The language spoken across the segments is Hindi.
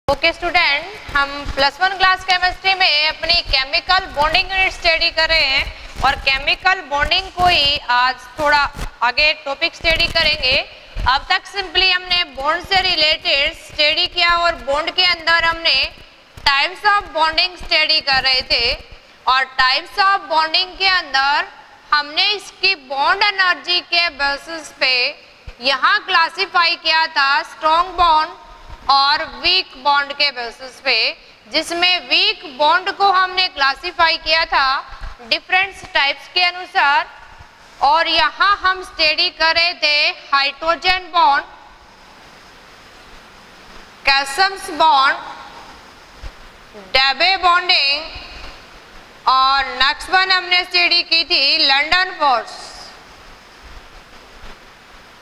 ओके स्टूडेंट, हम +1 क्लास केमिस्ट्री में अपनी केमिकल बॉन्डिंग यूनिट स्टडी कर रहे हैं और केमिकल बॉन्डिंग को ही आज थोड़ा आगे टॉपिक स्टडी करेंगे। अब तक सिंपली हमने बॉन्ड से रिलेटेड स्टडी किया और बॉन्ड के अंदर हमने टाइप्स ऑफ बॉन्डिंग स्टडी कर रहे थे और टाइप्स ऑफ बॉन्डिंग के अंदर हमने इसकी बॉन्ड एनर्जी के बेसिस पे यहाँ क्लासिफाई किया था स्ट्रॉन्ग बॉन्ड और वीक बॉन्ड के बेसिस पे, जिसमें वीक बॉन्ड को हमने क्लासिफाई किया था डिफरेंट टाइप्स के अनुसार। और यहाँ हम स्टडी कर रहे थे hydrogen bond, calcium bond, double bonding और नेक्स्ट वन हमने स्टडी की थी लंदन फोर्स।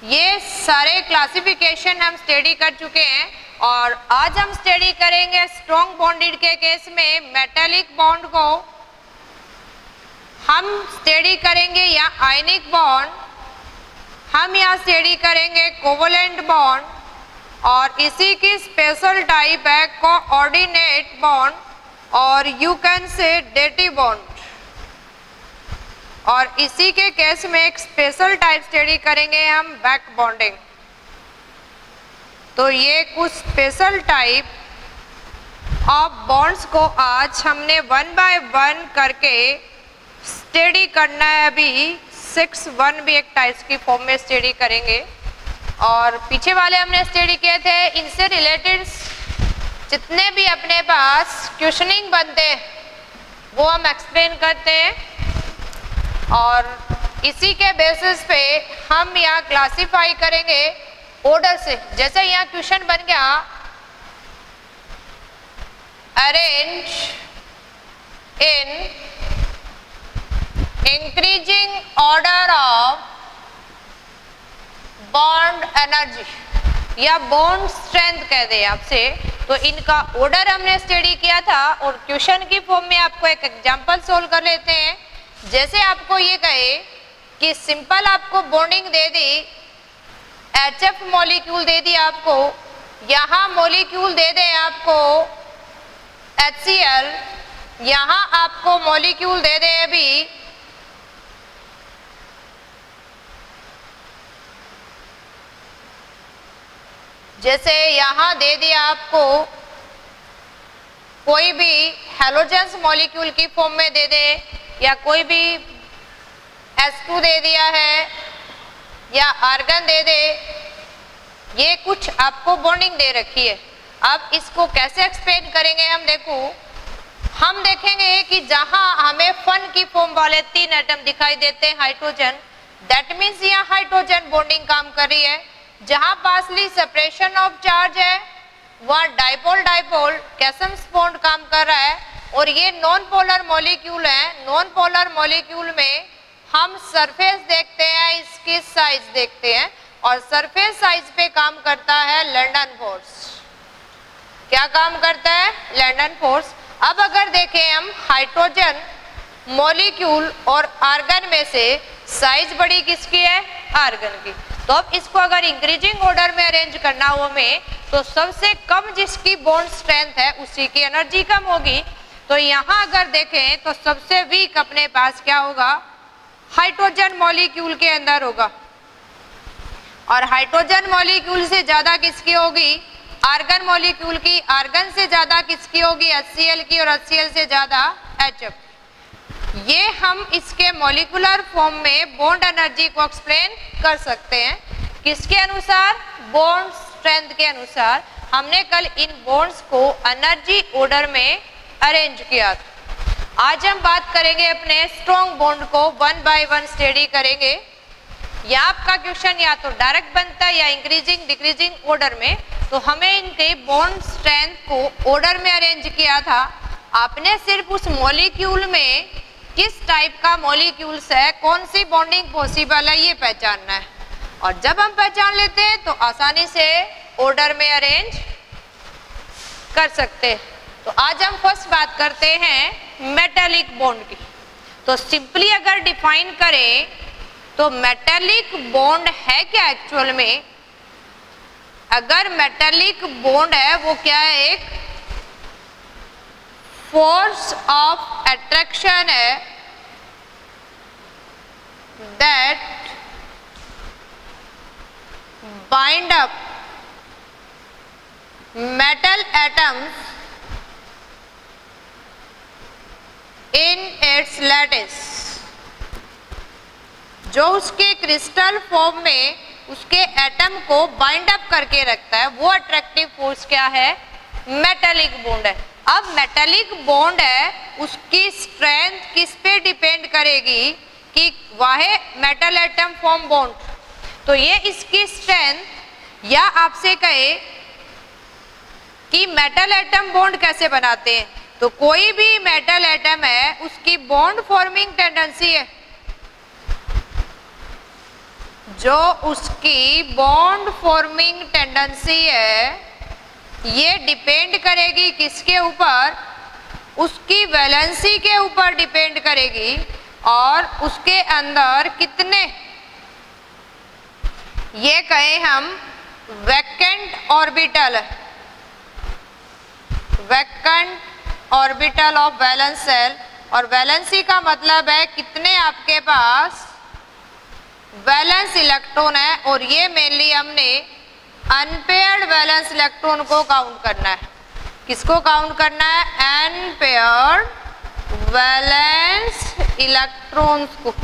ये सारे क्लासिफिकेशन हम स्टडी कर चुके हैं और आज हम स्टडी करेंगे स्ट्रॉन्ग बॉन्डेड के केस में मेटालिक बॉन्ड को हम स्टडी करेंगे, या आयनिक बॉन्ड हम यहाँ स्टडी करेंगे कोवलेंट बॉन्ड, और इसी की स्पेशल टाइप है कोऑर्डिनेट बॉन्ड और you can say dative bond. और इसी के केस में एक स्पेशल टाइप स्टडी करेंगे हम बैक बॉन्डिंग। तो ये कुछ स्पेशल टाइप ऑफ बॉन्ड्स को आज हमने 1 बाय 1 करके स्टडी करना है। अभी 6-1 भी एक टाइप्स की फॉर्म में स्टडी करेंगे और पीछे वाले हमने स्टडी किए थे। इनसे रिलेटेड जितने भी अपने पास क्वेश्चनिंग बनते हैं वो हम एक्सप्लेन करते हैं और इसी के बेसिस पे हम यहाँ क्लासिफाई करेंगे ऑर्डर से। जैसे यहाँ क्वेश्चन बन गया, arrange in increasing order of bond energy या बॉन्ड स्ट्रेंथ कह दे आपसे, तो इनका ऑर्डर हमने स्टडी किया था। और क्वेश्चन की फॉर्म में आपको एक एग्जांपल सोल्व कर लेते हैं। जैसे आपको ये कहे कि सिंपल आपको बॉन्डिंग दे दी, HF मॉलिक्यूल दे दी आपको, यहाँ मॉलिक्यूल दे दे आपको HCl, यहाँ आपको मॉलिक्यूल दे दे अभी जैसे यहाँ दे दिया आपको कोई भी हेलोजेंस मॉलिक्यूल की फॉर्म में दे दे, या कोई भी H2 दे दिया है या आर्गन दे दे, ये कुछ आपको बॉन्डिंग दे रखी है। अब इसको कैसे एक्सप्लेन करेंगे हम हम देखेंगे कि जहां हमें फन की फॉर्म वाले 3 एटम दिखाई देते हैं हाइड्रोजन, दैट मीन्स यहाँ हाइड्रोजन बॉन्डिंग काम कर रही है। जहां पासली सेपरेशन ऑफ चार्ज है वहाँ डाइपोल डाइपोल कैल्शियम बॉन्ड काम कर रहा है। और ये नॉन पोलर मॉलिक्यूल है। नॉन पोलर मॉलिक्यूल में हम सरफेस देखते हैं, इसकी साइज देखते हैं और सरफेस साइज पे काम करता है लंदन फोर्स। क्या काम करता है? London force. अब अगर देखें हम हाइड्रोजन मॉलिक्यूल और आर्गन में से साइज बड़ी किसकी है? आर्गन की। तो अब इसको अगर इंक्रीजिंग ऑर्डर में अरेंज करना हो हमें, तो सबसे कम जिसकी बॉन्ड स्ट्रेंथ है उसी की एनर्जी कम होगी। तो यहाँ अगर देखें तो सबसे वीक अपने पास क्या होगा? हाइड्रोजन मॉलिक्यूल के अंदर होगा। और हाइड्रोजन मॉलिक्यूल से ज्यादा किसकी होगी? आर्गन मॉलिक्यूल की। आर्गन से ज्यादा किसकी होगी? HCl की। और HCl से ज्यादा HF। ये हम इसके मॉलिक्यूलर फॉर्म में बॉन्ड एनर्जी को एक्सप्लेन कर सकते हैं। किसके अनुसार? बॉन्ड स्ट्रेंथ के अनुसार। हमने कल इन बॉन्ड्स को एनर्जी ऑर्डर में अरेंज किया। आज हम बात करेंगे अपने स्ट्रॉन्ग बॉन्ड को 1 बाय 1 स्टडी करेंगे। या आपका क्वेश्चन या तो डायरेक्ट बनता है या इंक्रीजिंग डिक्रीजिंग ऑर्डर में। तो हमें इनके बॉन्ड स्ट्रेंथ को ऑर्डर में अरेंज किया था। आपने सिर्फ उस मॉलिक्यूल में किस टाइप का मॉलिक्यूल्स है, कौन सी बॉन्डिंग पॉसिबल है, ये पहचानना है। और जब हम पहचान लेते हैं तो आसानी से ऑर्डर में अरेंज कर सकते हैं। तो आज हम फर्स्ट बात करते हैं मेटालिक बॉन्ड की। तो सिंपली अगर डिफाइन करें तो मेटालिक बॉन्ड है क्या? एक्चुअल में अगर मेटालिक बॉन्ड है वो क्या है, एक फोर्स ऑफ अट्रैक्शन है that bind up metal atoms in its lattice, जो उसके क्रिस्टल फॉर्म में उसके एटम को बाइंड अप करके रखता है, वो अट्रैक्टिव फोर्स क्या है, मेटालिक बॉन्ड है। अब मेटालिक बॉन्ड है, उसकी स्ट्रेंथ किस पे डिपेंड करेगी कि वह मेटल एटम फॉर्म बॉन्ड, तो ये इसकी स्ट्रेंथ, या आपसे कहे कि मेटल एटम बॉन्ड कैसे बनाते हैं, तो कोई भी मेटल एटम है उसकी बॉन्ड फॉर्मिंग टेंडेंसी है, जो उसकी बॉन्ड फॉर्मिंग टेंडेंसी है ये डिपेंड करेगी किसके ऊपर, उसकी वैलेंसी के ऊपर डिपेंड करेगी, और उसके अंदर कितने, ये कहें हम vacant orbital, vacant orbital of valence shell, और वैलेंसी का मतलब है कितने आपके पास वैलेंस इलेक्ट्रॉन है, और ये मेनली हमने अनपेयर्ड वैलेंस इलेक्ट्रॉन को काउंट करना है। किसको काउंट करना है, अनपेयर्ड वैलेंस इलेक्ट्रॉन्स को।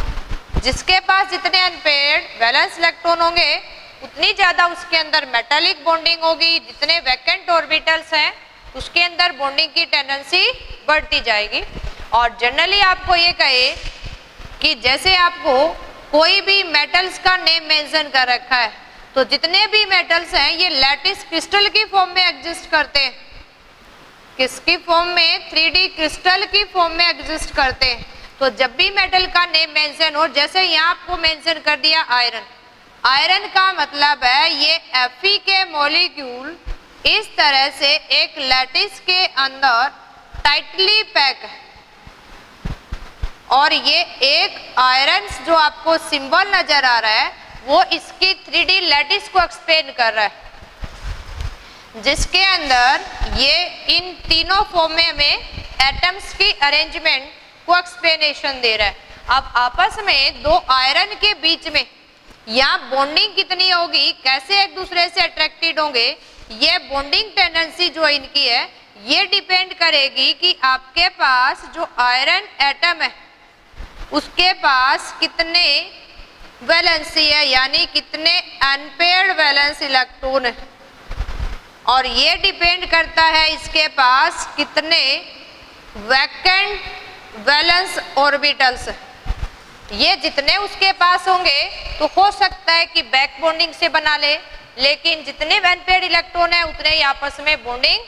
जिसके पास जितने अनपेयर्ड वैलेंस इलेक्ट्रॉन होंगे उतनी ज्यादा उसके अंदर मेटालिक बॉन्डिंग होगी, जितने वैकेंट ऑर्बिटल्स हैं उसके अंदर बॉन्डिंग की टेंडेंसी बढ़ती जाएगी। और जनरली आपको ये कहे कि जैसे आपको कोई भी मेटल्स का नेम मेंशन कर रखा है, तो जितने भी मेटल्स हैं ये लैटिस क्रिस्टल की फॉर्म में एग्जिस्ट करते हैं। किसकी फॉर्म में, 3D क्रिस्टल की फॉर्म में एग्जिस्ट करते हैं। तो जब भी मेटल का नेम मेंशन हो, जैसे यहाँ आपको मेंशन कर दिया आयरन, आयरन का मतलब है ये Fe के मॉलिक्यूल इस तरह से एक लैटिस के अंदर टाइटली पैक है, और ये एक आयरन जो आपको सिंबल नजर आ रहा है वो इसकी 3D लैटिस को एक्सप्लेन कर रहा है, जिसके अंदर ये इन तीनों फॉर्म में हमें एटम्स की अरेंजमेंट को एक्सप्लेनेशन दे रहा है। अब आपस में दो आयरन के बीच में यहाँ बॉन्डिंग कितनी होगी, कैसे एक दूसरे से अट्रैक्टेड होंगे, ये बॉन्डिंग टेंडेंसी जो इनकी है ये डिपेंड करेगी कि आपके पास जो आयरन एटम है उसके पास कितने वैलेंसी है, यानी कितने अनपेयर्ड वैलेंस इलेक्ट्रॉन है, और ये डिपेंड करता है इसके पास कितने वैकेंट वैलेंस ऑर्बिटल्स। ये जितने उसके पास होंगे तो हो सकता है कि बैक बॉन्डिंग से बना ले, लेकिन जितने अनपेयर्ड इलेक्ट्रॉन है उतने ही आपस में बॉन्डिंग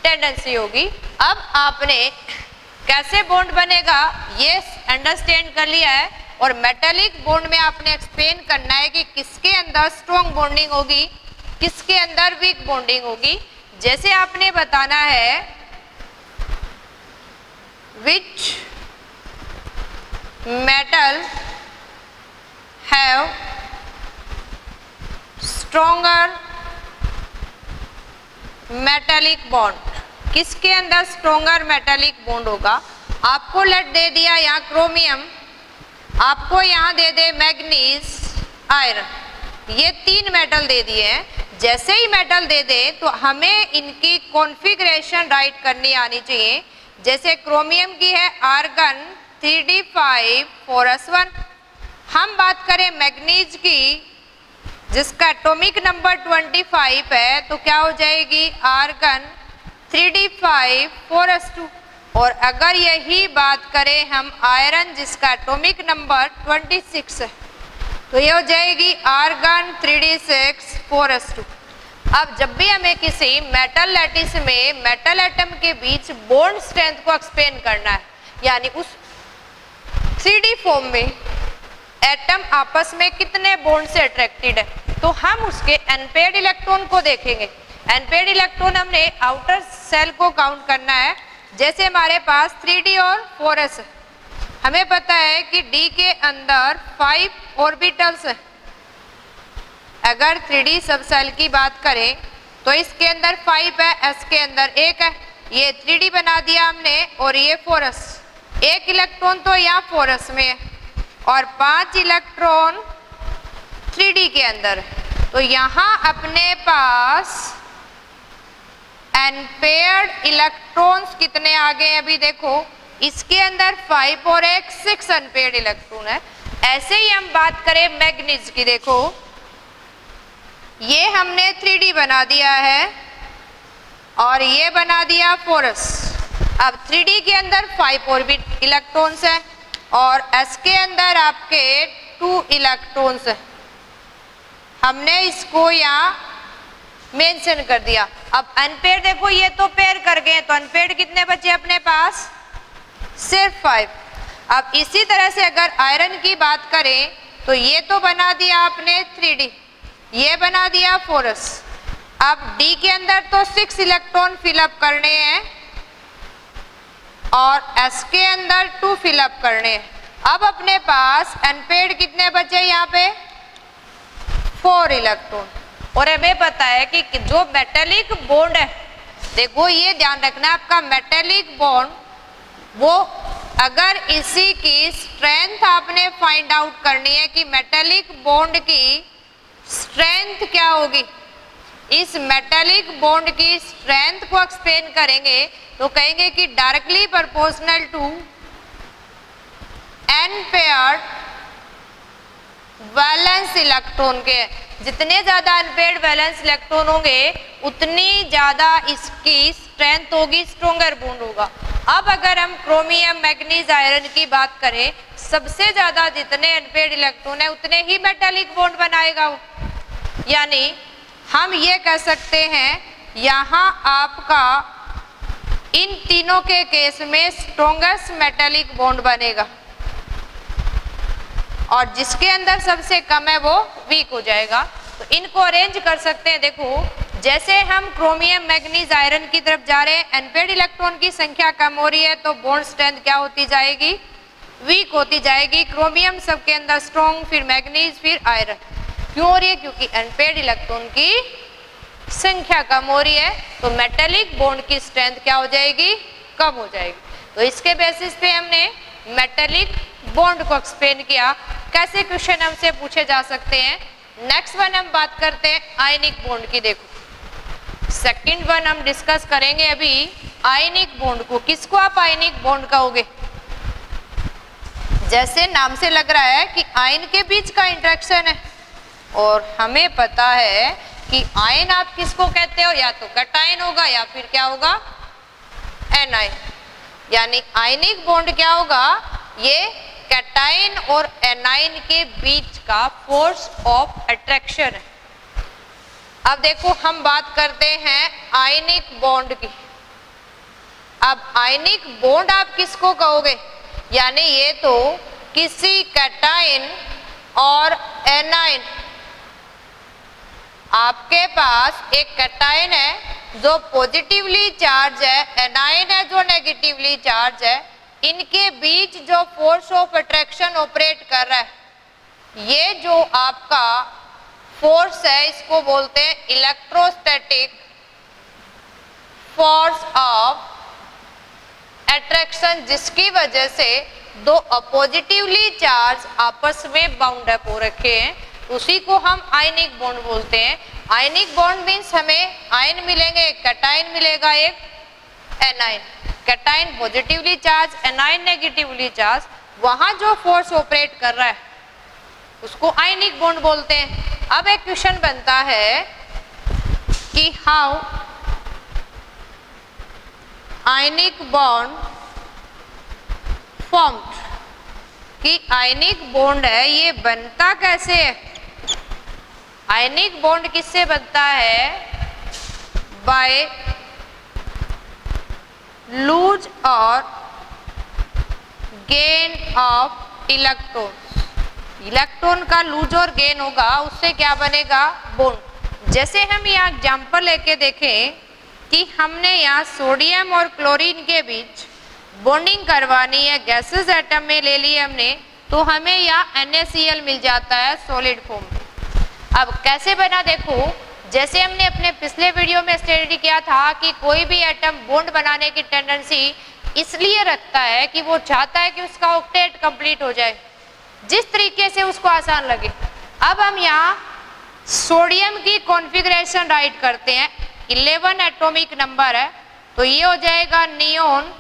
टेंडेंसी होगी। अब आपने कैसे बॉन्ड बनेगा ये अंडरस्टैंड कर लिया है, और मेटालिक बॉन्ड में आपने एक्सप्लेन करना है कि किसके अंदर स्ट्रॉन्ग बॉन्डिंग होगी, किसके अंदर वीक बॉन्डिंग होगी। जैसे आपने बताना है which metal have stronger metallic bond, किसके अंदर स्ट्रॉन्गर मेटालिक बॉन्ड होगा। आपको लेट दे दिया यहाँ क्रोमियम, आपको यहाँ दे दे मैग्नीज, आयरन, ये तीन मेटल दे दिए हैं। जैसे ही मेटल दे दे तो हमें इनकी कॉन्फ़िगरेशन राइट करनी आनी चाहिए। जैसे क्रोमियम की है आर्गन 3d5 हम बात करें मैग्नीज की जिसका एटॉमिक नंबर 25 है, तो क्या हो जाएगी आर्गन 3d5 और अगर यही बात करें हम आयरन जिसका एटॉमिक नंबर 26 है, तो ये हो जाएगी आर्गन 3d6 अब जब भी हमें किसी मेटल लैटिस में मेटल एटम के बीच बॉन्ड स्ट्रेंथ को एक्सप्लेन करना है, यानी उस 3D फॉर्म में एटम आपस में कितने बॉन्ड से अट्रैक्टेड है, तो हम उसके अनपेयर्ड इलेक्ट्रॉन को देखेंगे। अनपेयर्ड इलेक्ट्रॉन हमने आउटर सेल को काउंट करना है। जैसे हमारे पास 3d और 4s है, हमें पता है कि d के अंदर 5 ऑर्बिटल्स है, अगर 3D सबसेल की बात करें तो इसके अंदर 5 है, S के अंदर 1 है, ये 3D बना दिया हमने, और ये 4s, 1 इलेक्ट्रॉन तो यहाँ 4s में है और 5 इलेक्ट्रॉन 3D के अंदर। तो यहाँ अपने पास अनपेयर्ड इलेक्ट्रॉन्स कितने आ गए अभी देखो, इसके अंदर 5 और 1 6 अनपेयर्ड इलेक्ट्रॉन है। ऐसे ही हम बात करें मैग्नीज की, देखो ये हमने 3D बना दिया है और ये बना दिया 4s। अब 3D के अंदर 5 ऑर्बिट इलेक्ट्रॉन्स है और S के अंदर आपके 2 इलेक्ट्रॉन्स है। हमने इसको यहाँ मेंशन कर दिया। अब अनपेयर देखो, ये तो पेयर कर गए, तो अनपेयर कितने बचे अपने पास, सिर्फ 5। अब इसी तरह से अगर आयरन की बात करें तो ये तो बना दिया आपने 3D, ये बना दिया 4s। अब D के अंदर तो 6 इलेक्ट्रॉन फिलअप करने हैं और S के अंदर 2 फिलअप करने हैं। अब अपने पास अनपेयर्ड कितने बचे यहाँ पे, 4 इलेक्ट्रॉन। और हमें पता है कि जो मेटेलिक बॉन्ड है, देखो ये ध्यान रखना आपका मेटेलिक बॉन्ड, वो अगर इसी की स्ट्रेंथ आपने फाइंड आउट करनी है कि मेटेलिक बॉन्ड की स्ट्रेंथ क्या होगी, इस मेटेलिक बॉन्ड की स्ट्रेंथ को एक्सप्लेन करेंगे तो कहेंगे कि directly proportional to unpaired valence electron के। जितने ज्यादा अनपेयर्ड वैलेंस इलेक्ट्रॉन होंगे उतनी ज्यादा इसकी स्ट्रेंथ होगी, स्ट्रॉन्गर बॉन्ड होगा। अब अगर हम क्रोमियम, मैग्नीज, आयरन की बात करें, सबसे ज्यादा जितने अनपेयर्ड इलेक्ट्रॉन है उतने ही मेटेलिक बॉन्ड बनाएगा वो। यानी हम ये कह सकते हैं यहाँ आपका इन तीनों के केस में स्ट्रॉन्गेस्ट मेटेलिक बॉन्ड बनेगा और जिसके अंदर सबसे कम है वो वीक हो जाएगा। तो इनको अरेंज कर सकते हैं। देखो जैसे हम क्रोमियम, मैग्नीज, आयरन की तरफ जा रहे हैं, अनपेयर्ड इलेक्ट्रॉन की संख्या कम हो रही है तो बॉन्ड स्ट्रेंथ क्या होती जाएगी, वीक होती जाएगी। क्रोमियम सबके अंदर स्ट्रॉन्ग, फिर मैग्नीज, फिर आयरन। क्यों हो रही है, क्योंकि अनपेयर्ड इलेक्ट्रॉन की संख्या कम हो रही है तो मेटेलिक बॉन्ड की स्ट्रेंथ क्या हो जाएगी, कम हो जाएगी। तो इसके बेसिस पे हमने मेटेलिक बॉन्ड को एक्सप्लेन किया। कैसे क्वेश्चन हमसे पूछे जा सकते हैं। नेक्स्ट वन हम बात करते हैं आयनिक बॉन्ड की। देखो सेकंड वन हम डिस्कस करेंगे अभी आयनिक बॉन्ड को। किसको आप आयनिक बॉन्ड कहोगे, जैसे नाम से लग रहा है कि आयन के बीच का इंटरेक्शन है और हमें पता है कि आयन आप किसको कहते हो, या तो कैटायन होगा या फिर क्या होगा, एनायन। यानी आयनिक बॉन्ड क्या होगा, ये कैटायन और एनायन के बीच का फोर्स ऑफ अट्रैक्शन है। अब देखो हम बात करते हैं आयनिक बॉन्ड की। अब आयनिक बॉन्ड आप किसको कहोगे, यानी ये तो किसी कैटायन और एनायन, आपके पास एक कैटायन है जो पॉजिटिवली चार्ज है, एनायन है जो नेगेटिवली चार्ज है, इनके बीच जो फोर्स ऑफ अट्रैक्शन ऑपरेट कर रहा है, ये जो आपका फोर्स है इसको बोलते हैं इलेक्ट्रोस्टैटिक फोर्स ऑफ अट्रैक्शन, जिसकी वजह से दो पॉजिटिवली चार्ज आपस में बाउंड अप हो रखे हैं, उसी को हम आयनिक बॉन्ड बोलते हैं। आयनिक बॉन्ड मीन्स हमें आयन मिलेंगे, एक कैटायन मिलेगा, एक anion. Cation positively charge, anion negatively charge, वहां जो फोर्स ऑपरेट कर रहा है उसको आयनिक बॉन्ड बोलते हैं। अब एक क्वेश्चन बनता है कि हाउ आयनिक बॉन्ड फॉर्म्ड, कि आयनिक बॉन्ड है ये बनता कैसे है। आयनिक बॉन्ड किससे बनता है, बाय लूज और गेन ऑफ इलेक्ट्रॉन। इलेक्ट्रॉन का लूज और गेन होगा, उससे क्या बनेगा, बॉन्ड। जैसे हम यहाँ एग्जाम्पल लेके देखें कि हमने यहाँ सोडियम और क्लोरीन के बीच बॉन्डिंग करवानी है, गैसेस एटम में ले ली हमने, तो हमें यहाँ NaCl मिल जाता है सॉलिड फॉर्म में। अब कैसे बना देखो, जैसे हमने अपने पिछले वीडियो में स्टडी किया था कि कोई भी एटम बॉन्ड बनाने की टेंडेंसी इसलिए रखता है कि वो चाहता है कि उसका ऑक्टेट कंप्लीट हो जाए, जिस तरीके से उसको आसान लगे। अब हम यहाँ सोडियम की कॉन्फ़िगरेशन राइट करते हैं, 11 एटॉमिक नंबर है, तो ये हो जाएगा नियोन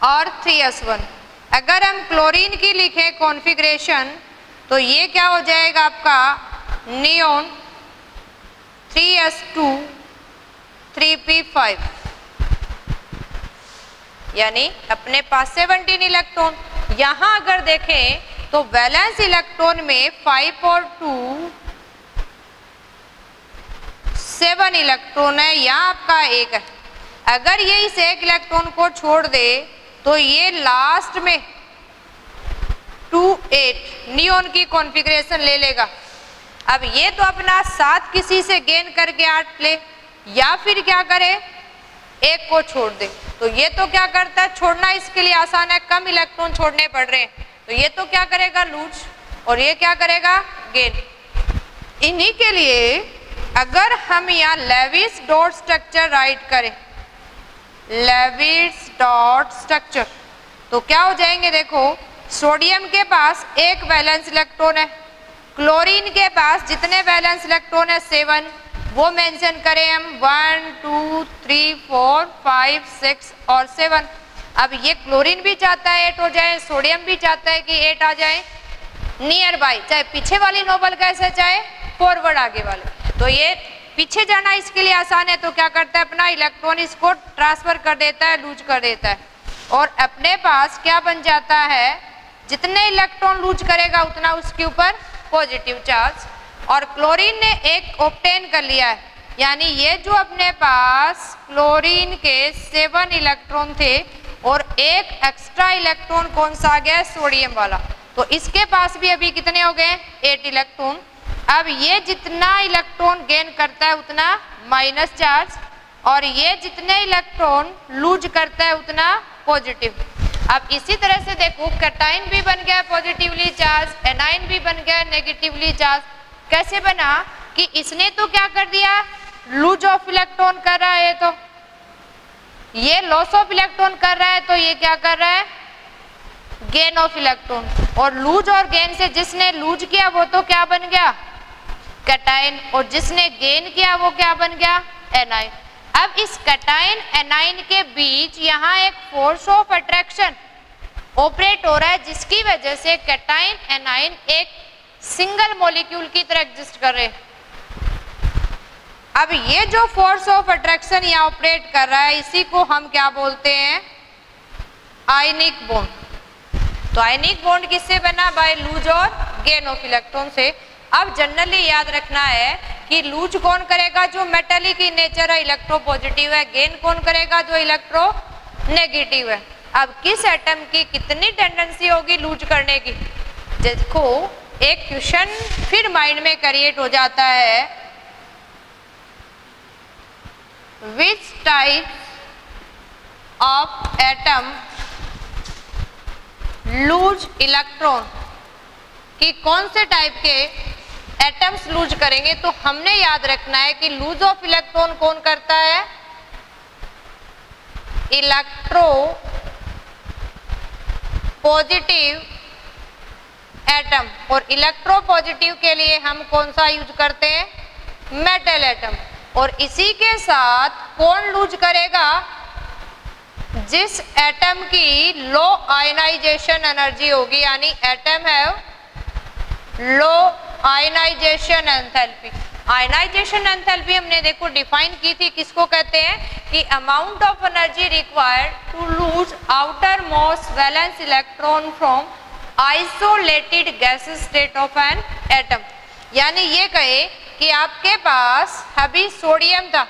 और 3s1। अगर हम क्लोरीन की लिखें कॉन्फ़िगरेशन तो ये क्या हो जाएगा आपका नियोन 3s2 3p5, यानी अपने पास 17 इलेक्ट्रॉन। यहाँ अगर देखें तो वैलेंस इलेक्ट्रॉन में 5 और 2 7 इलेक्ट्रॉन है, यहाँ आपका एक है। अगर ये इस एक इलेक्ट्रॉन को छोड़ दे तो ये लास्ट में 2-8 नियोन की कॉन्फ़िगरेशन ले लेगा। अब ये तो अपना 7 किसी से गेन करके 8 ले, या फिर क्या करे एक को छोड़ दे, तो ये तो क्या करता है, छोड़ना इसके लिए आसान है, कम इलेक्ट्रॉन छोड़ने पड़ रहे हैं, तो ये तो क्या करेगा लूज, और ये क्या करेगा गेन। इन्हीं के लिए अगर हम यहाँ लेविस डॉट स्ट्रक्चर राइट करें, लेविस डॉट स्ट्रक्चर, तो क्या हो जाएंगे देखो, सोडियम के पास एक वैलेंस इलेक्ट्रॉन है, क्लोरीन के पास जितने वैलेंस इलेक्ट्रॉन है 7, वो मेंशन करें हम 1 2 3 4 5 6 और 7। अब ये क्लोरीन भी चाहता है 8 हो जाए, सोडियम भी चाहता है कि 8 आ जाए नियर बाय, चाहे पीछे वाली नोबल कैसे चाहे फॉरवर्ड आगे वाले, तो ये पीछे जाना इसके लिए आसान है, तो क्या करता है अपना इलेक्ट्रॉन इसको ट्रांसफर कर देता है, लूज कर देता है, और अपने पास क्या बन जाता है, जितने इलेक्ट्रॉन लूज करेगा उतना उसके ऊपर पॉजिटिव चार्ज। और क्लोरीन ने एक ऑब्टेन कर लिया है, यानी ये जो अपने पास क्लोरीन के 7 इलेक्ट्रॉन थे और एक एक्स्ट्रा इलेक्ट्रॉन कौन सा आ गया है, सोडियम वाला, तो इसके पास भी अभी कितने हो गए 8 इलेक्ट्रॉन। अब ये जितना इलेक्ट्रॉन गेन करता है उतना माइनस चार्ज, और ये जितने इलेक्ट्रॉन लूज करता है उतना पॉजिटिव। अब इसी तरह से देखो कैटाइन भी बन गया पॉजिटिवली चार्ज, एनाइन भी बन गया नेगेटिवली चार्ज। कैसे बना कि इसने तो क्या कर दिया, लूज ऑफ इलेक्ट्रॉन कर रहा है, तो ये लॉस ऑफ इलेक्ट्रॉन कर रहा है, तो ये क्या कर रहा है गेन ऑफ इलेक्ट्रॉन, और लूज और गेन से जिसने लूज किया वो तो क्या बन गया कैटाइन, और जिसने गेन किया वो क्या बन गया एनाइन। अब इस कैटाइन एनाइन के बीच यहाँ एक फोर्स ऑफ अट्रैक्शन ऑपरेट हो रहा है, जिसकी वजह से कैटाइन एनाइन एक सिंगल मॉलिक्यूल की तरह एग्जिस्ट कर रहे हैं। अब ये जो फोर्स ऑफ अट्रैक्शन यहाँ ऑपरेट कर रहा है, इसी को हम क्या बोलते हैं आयनिक बॉन्ड। तो आयनिक बॉन्ड किससे बना, बाय लूज और गेन ऑफ इलेक्ट्रॉन से। अब जनरली याद रखना है कि लूज कौन करेगा, जो मेटेलिक इन नेचर है, इलेक्ट्रो पॉजिटिव है, गेन कौन करेगा जो इलेक्ट्रो नेगेटिव है। अब किस एटम की कितनी टेंडेंसी होगी लूज करने की, देखो एक क्वेश्चन फिर माइंड में क्रिएट हो जाता है, which type of atom loose electron, कि कौन से टाइप के एटम्स लूज करेंगे। तो हमने याद रखना है कि लूज ऑफ इलेक्ट्रॉन कौन करता है, इलेक्ट्रो पॉजिटिव एटम, और इलेक्ट्रो पॉजिटिव के लिए हम कौन सा यूज करते हैं मेटल एटम। और इसी के साथ कौन लूज करेगा, जिस एटम की लो आयनाइजेशन एनर्जी होगी, यानी एटम है low ionization enthalpy. Ionization enthalpy हमने देखो डिफाइन की थी, किसको कहते हैं कि amount of energy required to lose outermost valence electron from isolated gaseous state of an atom. यानी ये कहे कि आपके पास अभी सोडियम था,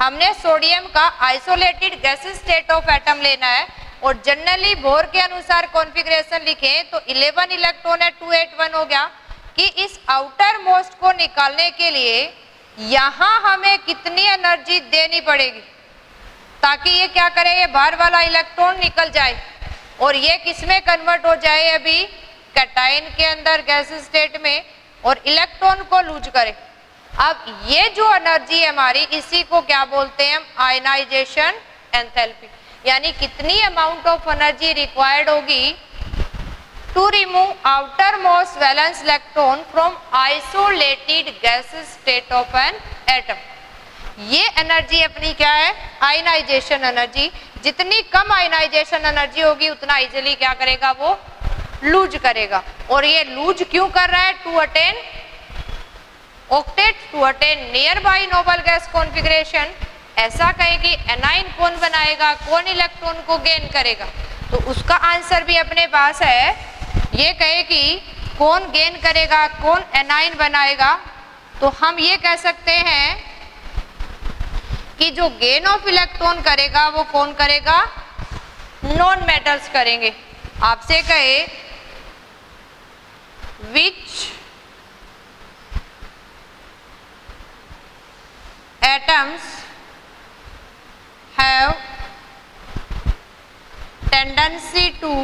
हमने सोडियम का isolated gaseous state of atom लेना है, और जनरली बोर के अनुसार कॉन्फ़िगरेशन लिखें तो 11 इलेक्ट्रॉन है 281 हो गया, कि इस आउटर मोस्ट को निकालने के लिए यहाँ हमें कितनी एनर्जी देनी पड़ेगी ताकि ये क्या करे, ये बाहर वाला इलेक्ट्रॉन निकल जाए और ये किस में कन्वर्ट हो जाए, अभी कैटाइन के अंदर गैस स्टेट में। और इलेक्ट्रॉन को लूज करे। अब ये जो एनर्जी है हमारी, इसी को क्या बोलते हैं हम, आयनाइजेशन एंथैल्पी। यानी कितनी अमाउंट ऑफ एनर्जी रिक्वायर्ड होगी to remove outermost valence electron from isolated gaseous state of an atom. ये एनर्जी अपनी क्या है, आयनाइजेशन एनर्जी। जितनी कम आयनाइजेशन एनर्जी होगी उतना इजीली क्या करेगा, वो लूज करेगा। और ये लूज क्यों कर रहा है, to attain octet, to attain nearby noble gas configuration. ऐसा कहे कि एनाइन कौन बनाएगा, कौन इलेक्ट्रॉन को गेन करेगा, तो उसका आंसर भी अपने पास है। ये कहे कि कौन गेन करेगा, कौन एनाइन बनाएगा, तो हम ये कह सकते हैं कि जो गेन ऑफ इलेक्ट्रॉन करेगा वो कौन करेगा, नॉन मेटल्स करेंगे। आपसे कहे which atoms have tendency to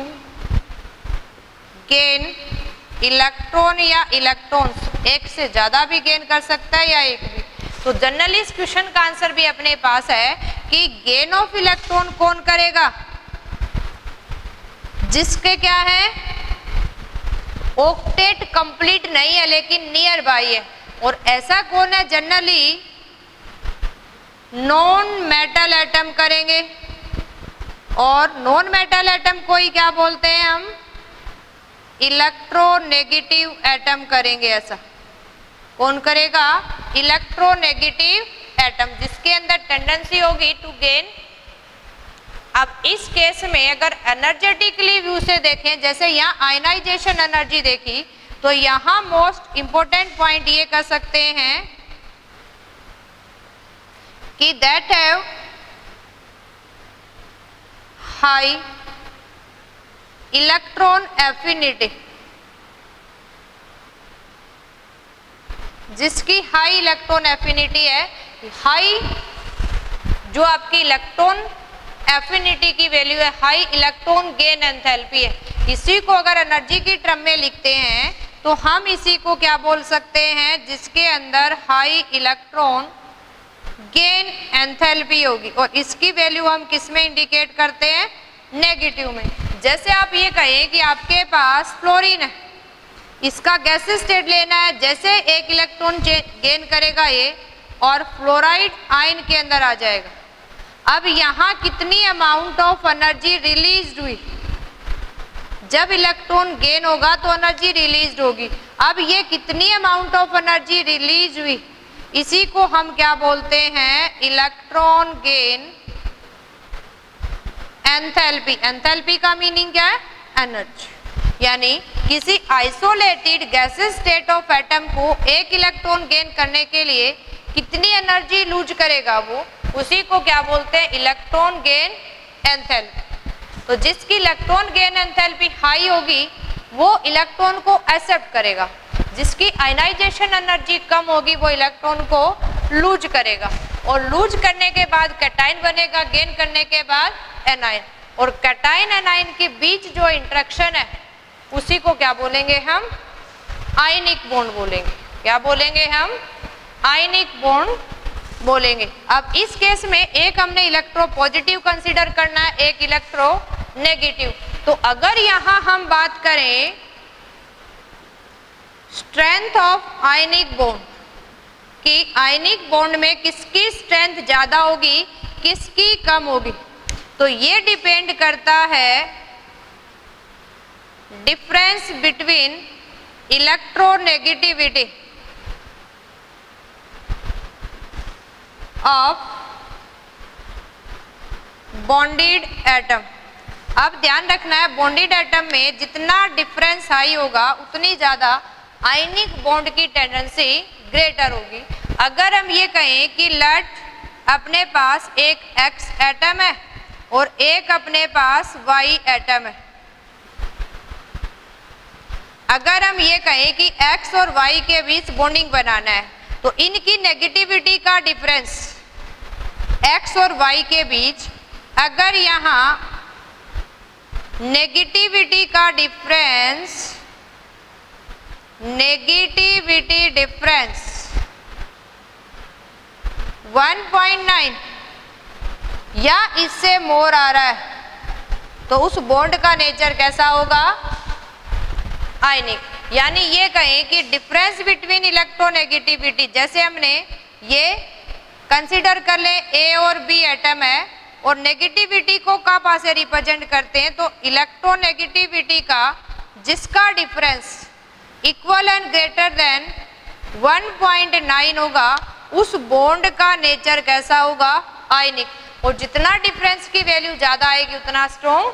gain electron या इलेक्ट्रॉन्स, एक से ज्यादा भी गेन कर सकता है या एक भी। तो जनरली इस क्वेश्चन का आंसर भी अपने पास है कि गेन ऑफ इलेक्ट्रॉन कौन करेगा, जिसके क्या है, ऑक्टेट कंप्लीट नहीं है लेकिन नियर बाई है। और ऐसा कौन है, जनरली नॉन मेटल एटम करेंगे। और नॉन मेटल एटम को ही क्या बोलते हैं हम, इलेक्ट्रोनेगेटिव एटम करेंगे। ऐसा कौन करेगा, इलेक्ट्रोनेगेटिव एटम, जिसके अंदर टेंडेंसी होगी टू गेन। अब इस केस में अगर एनर्जेटिकली व्यू से देखें, जैसे यहाँ आयनाइजेशन एनर्जी देखी, तो यहाँ मोस्ट इंपोर्टेंट पॉइंट ये कर सकते हैं कि that have high electron affinity, जिसकी हाई इलेक्ट्रॉन एफिनिटी है। हाई जो आपकी इलेक्ट्रॉन एफिनिटी की वैल्यू है, हाई इलेक्ट्रॉन गेन एंथैल्पी है। इसी को अगर एनर्जी की टर्म में लिखते हैं तो हम इसी को क्या बोल सकते हैं, जिसके अंदर हाई इलेक्ट्रॉन गेन एंथैल्पी होगी। और इसकी वैल्यू हम किस में इंडिकेट करते हैं, नेगेटिव में। जैसे आप ये कहें कि आपके पास फ्लोरीन है, इसका गैसेस स्टेट लेना है, जैसे एक इलेक्ट्रॉन गेन करेगा ये और फ्लोराइड आयन के अंदर आ जाएगा। अब यहाँ कितनी अमाउंट ऑफ एनर्जी रिलीज हुई, जब इलेक्ट्रॉन गेन होगा तो एनर्जी रिलीज होगी। अब ये कितनी अमाउंट ऑफ एनर्जी रिलीज हुई, इसी को हम क्या बोलते हैं, इलेक्ट्रॉन गेन एंथैल्पी। एंथैल्पी का मीनिंग क्या है, एनर्जी। यानी किसी isolated gaseous state of atom को एक इलेक्ट्रॉन गेन करने के लिए कितनी एनर्जी लूज करेगा वो, उसी को क्या बोलते हैं, इलेक्ट्रॉन गेन एंथैल्पी। तो जिसकी इलेक्ट्रॉन गेन एंथैल्पी हाई होगी वो इलेक्ट्रॉन को एक्सेप्ट करेगा, जिसकी आयनाइजेशन एनर्जी कम होगी वो इलेक्ट्रॉन को लूज करेगा। और लूज करने के बाद कैटायन बनेगा, गेन करने के बाद एनायन। और कैटायन एनायन के बीच जो इंटरेक्शन है उसी को क्या बोलेंगे हम, आयनिक बॉन्ड बोलेंगे। क्या बोलेंगे हम, आयनिक बॉन्ड बोलेंगे। अब इस केस में एक हमने इलेक्ट्रो पॉजिटिव कंसीडर करना है, एक इलेक्ट्रो नेगेटिव। तो अगर यहाँ हम बात करें स्ट्रेंथ ऑफ आयनिक बॉन्ड, कि आयनिक बॉन्ड में किसकी स्ट्रेंथ ज्यादा होगी, किसकी कम होगी, तो ये डिपेंड करता है difference between electronegativity of bonded atom. अब ध्यान रखना है, बॉन्डेड एटम में जितना डिफरेंस हाई होगा उतनी ज्यादा आयनिक बॉन्ड की टेंडेंसी ग्रेटर होगी। अगर हम ये कहें कि लेट अपने पास एक X एटम है और एक अपने पास Y एटम है, अगर हम ये कहें कि X और Y के बीच बॉन्डिंग बनाना है तो इनकी नेगेटिविटी का डिफरेंस X और Y के बीच, अगर यहाँ नेगेटिविटी का डिफरेंस नेगेटिविटी डिफरेंस 1.9 या इससे मोर आ रहा है तो उस बॉन्ड का नेचर कैसा होगा? आयनिक। यानी ये कहें कि डिफरेंस बिटवीन इलेक्ट्रोनेगेटिविटी, जैसे हमने ये कंसीडर कर लें ए और बी एटम है और नेगेटिविटी को कहाँ से रिप्रेजेंट करते हैं, तो इलेक्ट्रोनेगेटिविटी का जिसका difference equal and greater than 1.9 होगा उस बॉन्ड का नेचर कैसा होगा? आयनिक। और जितना डिफरेंस की वैल्यू ज्यादा आएगी उतना स्ट्रॉन्ग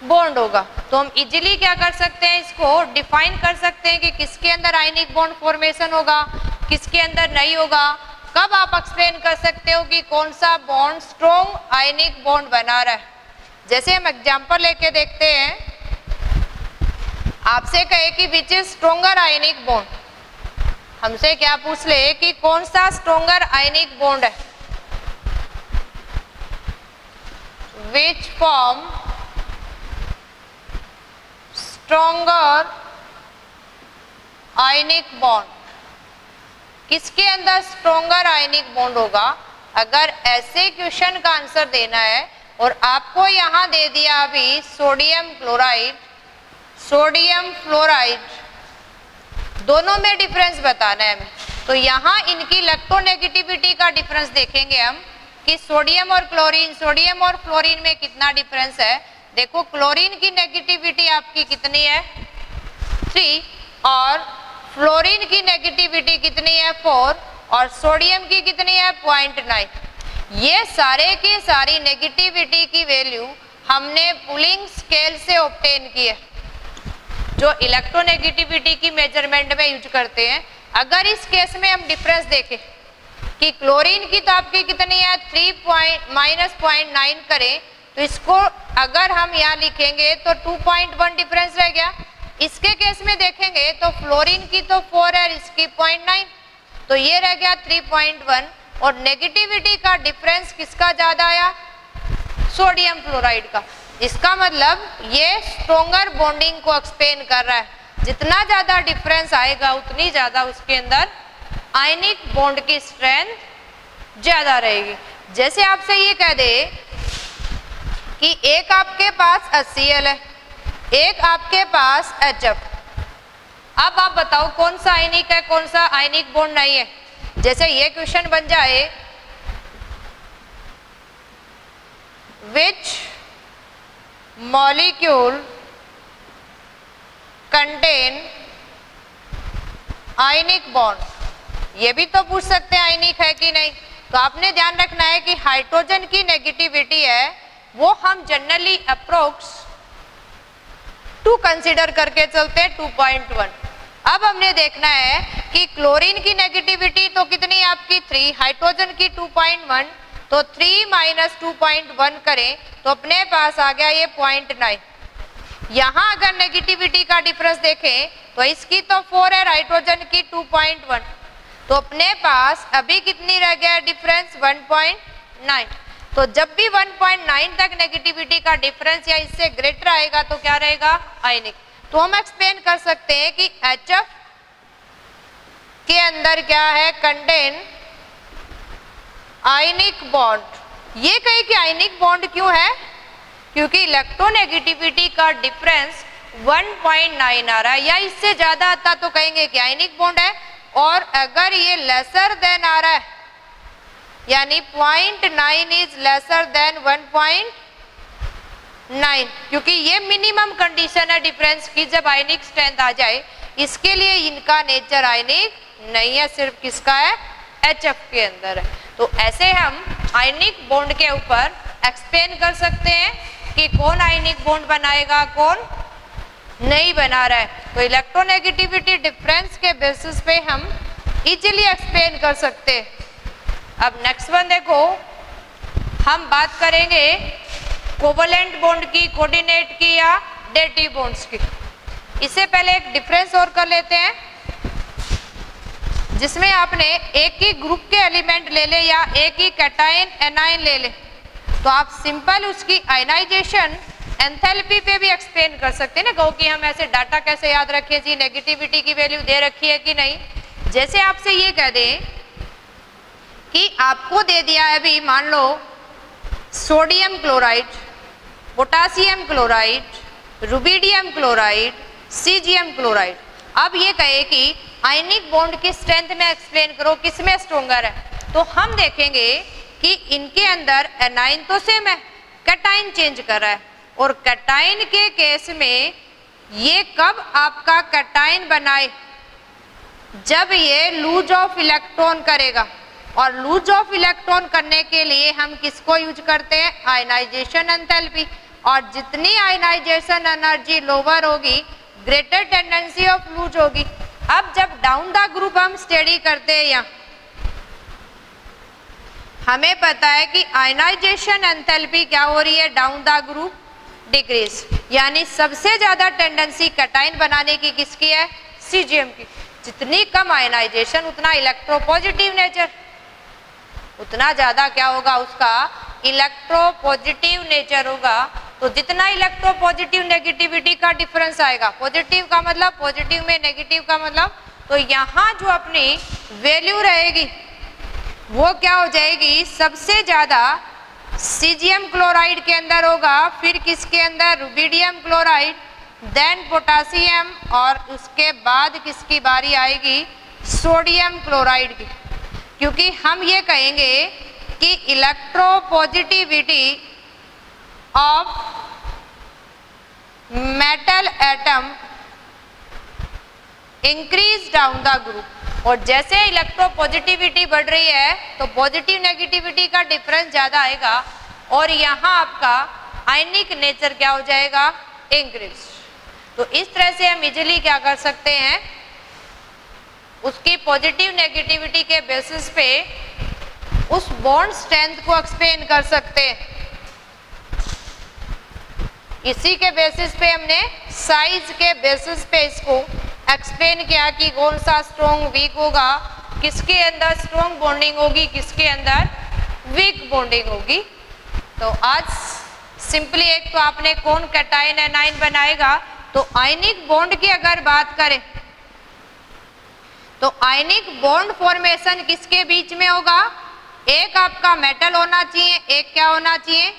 बॉन्ड होगा। तो हम इजीली क्या कर सकते हैं, इसको डिफाइन कर सकते हैं कि किसके अंदर आयनिक बॉन्ड फॉर्मेशन होगा, किसके अंदर नहीं होगा। कब आप एक्सप्लेन कर सकते हो कि कौन सा बॉन्ड स्ट्रॉन्ग आयनिक बॉन्ड बना रहा है? जैसे हम एग्जांपल लेके देखते हैं, आपसे कहे कि which is stronger ionic bond, हमसे क्या पूछ ले कि कौन सा स्ट्रॉन्गर आयनिक बॉन्ड है, which form stronger ionic bond, किसके अंदर स्ट्रॉन्गर आयनिक बॉन्ड होगा। अगर ऐसे क्वेश्चन का आंसर देना है और आपको यहां दे दिया अभी सोडियम क्लोराइड, सोडियम फ्लोराइड, दोनों में डिफरेंस बताना है हमें, तो यहां इनकी इलेक्ट्रोनेगेटिविटी का डिफरेंस देखेंगे हम कि सोडियम और फ्लोरीन में कितना डिफरेंस है। देखो क्लोरीन की नेगेटिविटी आपकी कितनी है 3 और फ्लोरीन की नेगेटिविटी कितनी है 4 और सोडियम की कितनी है 0.9। ये सारे की सारी नेगेटिविटी की वैल्यू हमने पुलिंग स्केल से ऑब्टेन की है, जो इलेक्ट्रोनेगेटिविटी की मेजरमेंट में यूज करते हैं। अगर इस केस में हम डिफरेंस देखें कि क्लोरीन की तो आपकी कितनी है 3-0.9 करें तो इसको अगर हम यहाँ लिखेंगे तो 2.1 डिफरेंस रह गया। इसके केस में देखेंगे तो फ्लोरीन की तो 4 है, इसकी 0.9, तो ये रह गया 3.1 और नेगेटिविटी का डिफरेंस किसका ज्यादा आया? सोडियम फ्लोराइड का। इसका मतलब ये स्ट्रॉन्गर बॉन्डिंग को एक्सप्लेन कर रहा है। जितना ज्यादा डिफरेंस आएगा उतनी ज्यादा उसके अंदर आयनिक बॉन्ड की स्ट्रेंथ ज्यादा रहेगी। जैसे आपसे ये कह दे कि एक आपके पास HCl है, एक आपके पास HF, अब आप बताओ कौन सा आयनिक है, कौन सा आयनिक बॉन्ड नहीं है। जैसे ये क्वेश्चन बन जाए which molecule contain ionic bond, ये भी तो पूछ सकते हैं आयनिक है कि नहीं। तो आपने ध्यान रखना है कि हाइड्रोजन की नेगेटिविटी है वो हम जनरली अप्रोक्स 2 कंसीडर करके चलते हैं 2.1। अब हमने देखना है कि क्लोरीन की नेगेटिविटी तो कितनी है आपकी 3, हाइड्रोजन की 2.1, तो 3 - 2.1 करें तो अपने पास आ गया ये 0.9। यहाँ अगर नेगेटिविटी का डिफरेंस देखें तो इसकी तो 4 है, हाइड्रोजन की 2.1, तो अपने पास अभी कितनी रह गया डिफरेंस 1.9। तो जब भी 1.9 तक नेगेटिविटी का डिफरेंस या इससे ग्रेटर आएगा तो क्या रहेगा? आयनिक। तो हम एक्सप्लेन कर सकते हैं कि HF के अंदर क्या है? Contain ionic bond. ये कहे कि आयनिक बॉन्ड क्यों है? क्योंकि इलेक्ट्रोनेगेटिविटी का डिफरेंस 1.9 आ रहा है, या इससे ज्यादा आता तो कहेंगे कि आयनिक बॉन्ड है, और अगर ये लेसर देन आ रहा है यानी 0.9 इज लेसर देन 1.9, क्योंकि ये मिनिमम कंडीशन है डिफरेंस की जब आयनिक स्ट्रेंथ आ जाए। इसके लिए इनका नेचर आयनिक नहीं है, सिर्फ किसका है? HF के अंदर है। तो ऐसे हम आयनिक बॉन्ड के ऊपर एक्सप्लेन कर सकते हैं कि कौन आयनिक बॉन्ड बनाएगा, कौन नहीं बना रहा है। तो इलेक्ट्रोनेगेटिविटी डिफरेंस के बेसिस पे हम इजीली एक्सप्लेन कर सकते हैं। अब नेक्स्ट वन देखो, हम बात करेंगे कोवलेंट बॉन्ड की, कोऑर्डिनेट की या डेटिव बॉन्ड्स की। इससे पहले एक डिफरेंस और कर लेते हैं, जिसमें आपने एक ही ग्रुप के एलिमेंट ले ले या एक ही कैटायन एनायन ले ले तो आप सिंपल उसकी आयनाइजेशन एंथैल्पी पे भी एक्सप्लेन कर सकते हैं ना, कहो कि हम ऐसे डाटा कैसे याद रखें जी, नेगेटिविटी की वैल्यू दे रखी है कि नहीं। जैसे आपसे ये कह दें कि आपको दे दिया है अभी, मान लो sodium chloride, potassium chloride, rubidium chloride, caesium chloride. अब ये कहे कि आयनिक बॉन्ड की स्ट्रेंथ में एक्सप्लेन करो किसमें स्ट्रोंगर है, तो हम देखेंगे कि इनके अंदर एनाइन तो सेम है, कैटाइन चेंज कर रहा है, और कैटाइन के केस में ये कब आपका कैटाइन बनाए, जब ये लूज ऑफ इलेक्ट्रॉन करेगा। और लूज ऑफ इलेक्ट्रॉन करने के लिए हम किसको यूज करते हैं, आयनाइजेशन एंथैल्पी। और जितनी आयनाइजेशन एनर्जी लोअर होगी, ग्रेटर टेंडेंसी ऑफ लूज होगी। अब जब डाउन द ग्रुप हम स्टडी करते हैं, यहाँ हमें पता है कि आयनाइजेशन एंथैल्पी क्या हो रही है, डाउन द ग्रुप डिक्रीज, यानी सबसे ज्यादा टेंडेंसी कैटाइन बनाने की किसकी है, सीजीएम की। जितनी कम आयनाइजेशन उतना इलेक्ट्रोपॉजिटिव नेचर, उतना ज्यादा क्या होगा, उसका इलेक्ट्रोपॉजिटिव नेचर होगा। तो जितना इलेक्ट्रोपॉजिटिव नेगेटिविटी का डिफरेंस आएगा, पॉजिटिव का मतलब पॉजिटिव में नेगेटिव का मतलब, तो यहाँ जो अपनी वैल्यू रहेगी वो क्या हो जाएगी, सबसे ज्यादा सीजियम क्लोराइड के अंदर होगा, फिर किसके अंदर, रुबिडियम क्लोराइड, देन पोटासियम, और उसके बाद किसकी बारी आएगी, सोडियम क्लोराइड की। क्योंकि हम ये कहेंगे कि electropositivity of metal atom increase down the group, और जैसे इलेक्ट्रोपॉजिटिविटी बढ़ रही है तो पॉजिटिव नेगेटिविटी का डिफरेंस ज्यादा आएगा, और यहाँ आपका आयनिक नेचर क्या हो जाएगा, इंक्रीज। तो इस तरह से हम इजीली क्या कर सकते हैं, उसकी पॉजिटिव नेगेटिविटी के बेसिस पे उस बॉन्ड स्ट्रेंथ को एक्सप्लेन कर सकते हैं। इसी के बेसिस पे हमने साइज के बेसिस पे इसको एक्सप्लेन किया कि कौन सा स्ट्रॉन्ग वीक होगा, किसके अंदर स्ट्रॉन्ग बॉन्डिंग होगी, किसके अंदर वीक बॉन्डिंग होगी। तो आज सिंपली एक तो आपने कौन कैटाइन एनाइन बनाएगा, तो आयनिक बॉन्ड की अगर बात करें तो आयनिक बॉन्ड फॉर्मेशन किसके बीच में होगा, एक आपका मेटल होना चाहिए, एक क्या होना चाहिए,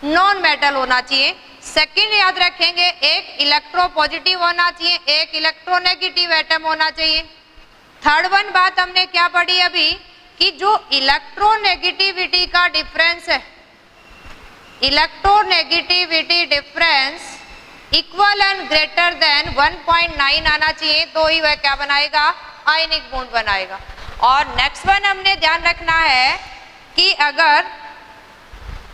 नॉन मेटल होना चाहिए। सेकंड याद रखेंगे, एक इलेक्ट्रोपॉजिटिव होना चाहिए, एक इलेक्ट्रोनेगेटिव एटम होना चाहिए। थर्ड वन बात हमने क्या पढ़ी अभी, कि जो इलेक्ट्रोनेगेटिविटी का डिफरेंस है, electronegativity difference equal and greater than 1.9 आना चाहिए, तो ही वह क्या बनाएगा, आयनिक बॉन्ड बनाएगा। और नेक्स्ट वन हमने ध्यान रखना है कि अगर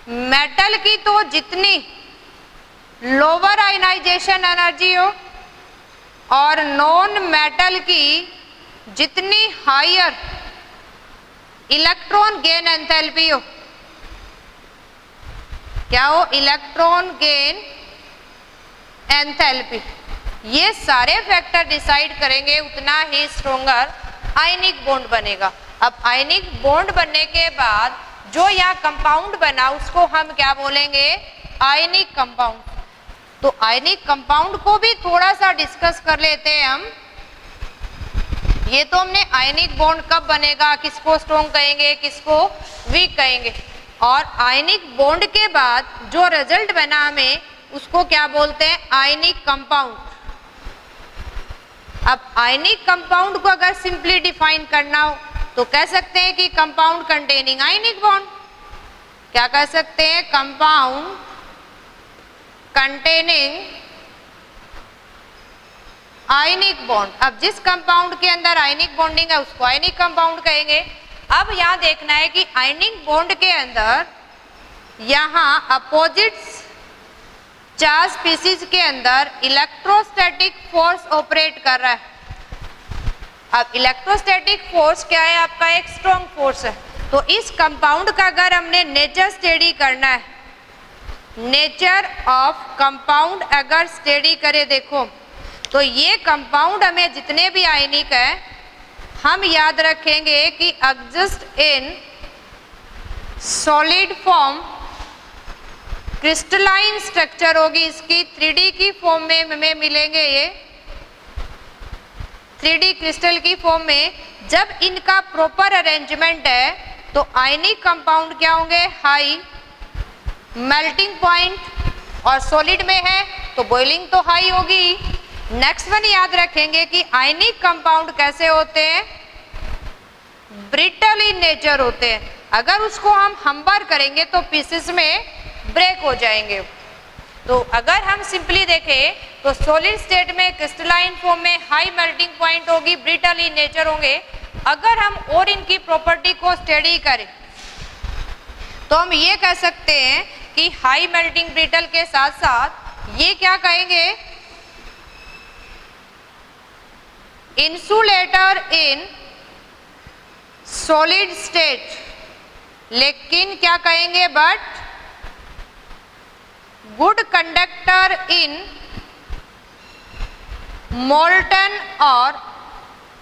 मेटल की तो जितनी लोअर आयनाइजेशन एनर्जी हो, और नॉन मेटल की जितनी हायर इलेक्ट्रॉन गेन एंथैल्पी हो, क्या हो, इलेक्ट्रॉन गेन एंथैल्पी, ये सारे फैक्टर डिसाइड करेंगे उतना ही स्ट्रोंगर आयनिक बॉन्ड बनेगा। अब आयनिक बॉन्ड बनने के बाद जो यहाँ कंपाउंड बना उसको हम क्या बोलेंगे, आयनिक कंपाउंड। तो आयनिक कंपाउंड को भी थोड़ा सा डिस्कस कर लेते हैं हम। ये तो हमने आयनिक बॉन्ड कब बनेगा, किसको स्ट्रॉन्ग कहेंगे, किसको वीक कहेंगे, और आयनिक बॉन्ड के बाद जो रिजल्ट बना हमें उसको क्या बोलते हैं, आयनिक कंपाउंड। अब आयनिक कंपाउंड को अगर सिंपली डिफाइन करना हो तो कह सकते हैं कि कंपाउंड कंटेनिंग आयनिक बॉन्ड। क्या कह सकते हैं, कंपाउंड कंटेनिंग आयनिक बॉन्ड। अब जिस कंपाउंड के अंदर आयनिक बॉन्डिंग है उसको आयनिक कंपाउंड कहेंगे। अब यहाँ देखना है कि आयनिक बॉन्ड के अंदर यहाँ अपोजिट्स चार्ज स्पीसीज के अंदर इलेक्ट्रोस्टैटिक फोर्स ऑपरेट कर रहा है। अब इलेक्ट्रोस्टैटिक फोर्स क्या है, आपका एक स्ट्रॉन्ग फोर्स है। तो इस कंपाउंड का अगर हमने नेचर स्टडी करना है, नेचर ऑफ कंपाउंड अगर स्टडी करें देखो, तो ये कंपाउंड हमें जितने भी आयनिक है हम याद रखेंगे कि exist in solid form, crystalline structure होगी इसकी, 3D की फॉर्म में हमें मिलेंगे ये 3D क्रिस्टल की फॉर्म में। जब इनका प्रॉपर अरेंजमेंट है तो आयनिक कंपाउंड क्या होंगे, हाई मेल्टिंग पॉइंट, और सॉलिड में है तो बॉइलिंग तो हाई होगी। नेक्स्ट वन याद रखेंगे कि आयनिक कंपाउंड कैसे होते हैं, ब्रिटल इन नेचर होते हैं। अगर उसको हम हम्बर करेंगे तो पीसेस में ब्रेक हो जाएंगे। तो अगर हम सिंपली देखें तो सॉलिड स्टेट में क्रिस्टलाइन फॉर्म में हाई मेल्टिंग पॉइंट होगी, ब्रिटल इन नेचर होंगे। अगर हम और इनकी प्रॉपर्टी को स्टडी करें तो हम ये कह सकते हैं कि हाई मेल्टिंग ब्रिटल के साथ साथ ये क्या कहेंगे, इंसुलेटर इन सॉलिड स्टेट, लेकिन क्या कहेंगे, but good conductor in molten और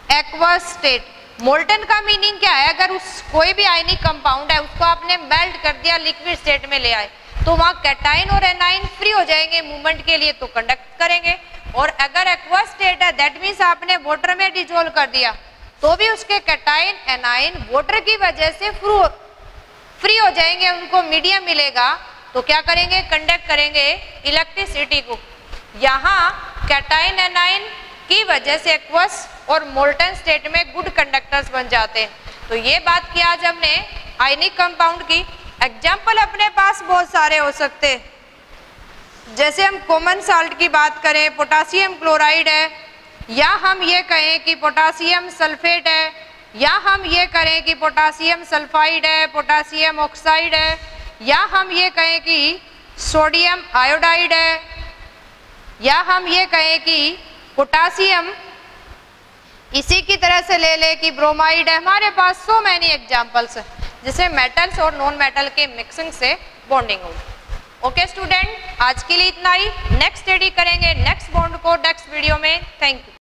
एक्वस स्टेट। मोल्टन का मीनिंग क्या है, अगर उस कोई भी आयनिक कंपाउंड है उसको आपने मेल्ट कर दिया, लिक्विड स्टेट में ले आए तो वहां कैटाइन और एनाइन फ्री हो जाएंगे मूवमेंट के लिए, तो कंडक्ट करेंगे। और अगर एक्वस स्टेट है दैट मीन्स आपने वाटर में डिजोल्व कर दिया तो भी उसके कैटाइन एनाइन वाटर की वजह से फ्री हो जाएंगे, उनको मीडियम मिलेगा तो क्या करेंगे, कंडक्ट करेंगे इलेक्ट्रिसिटी को। यहाँ कैटाइन एनाइन की वजह से एक्वस और मोल्टन स्टेट में गुड कंडक्टर्स बन जाते हैं। तो ये बात की आज हमने आयनिक कंपाउंड की। एग्जाम्पल अपने पास बहुत सारे हो सकते हैं, जैसे हम कॉमन साल्ट की बात करें, पोटासियम क्लोराइड है, या हम ये कहें कि पोटासियम सल्फेट है, या हम ये करें कि पोटासियम सल्फाइड है, पोटासियम ऑक्साइड है, या हम ये कहें कि सोडियम आयोडाइड है, या हम ये कहें कि पोटासियम इसी की तरह से ले ले कि ब्रोमाइड है। हमारे पास सो मैनी एग्जाम्पल्स है जिसमें मेटल्स और नॉन मेटल के मिक्सिंग से बॉन्डिंग होगी। ओके स्टूडेंट, आज के लिए इतना ही। नेक्स्ट स्टडी करेंगे नेक्स्ट बॉन्ड को नेक्स्ट वीडियो में। Thank you.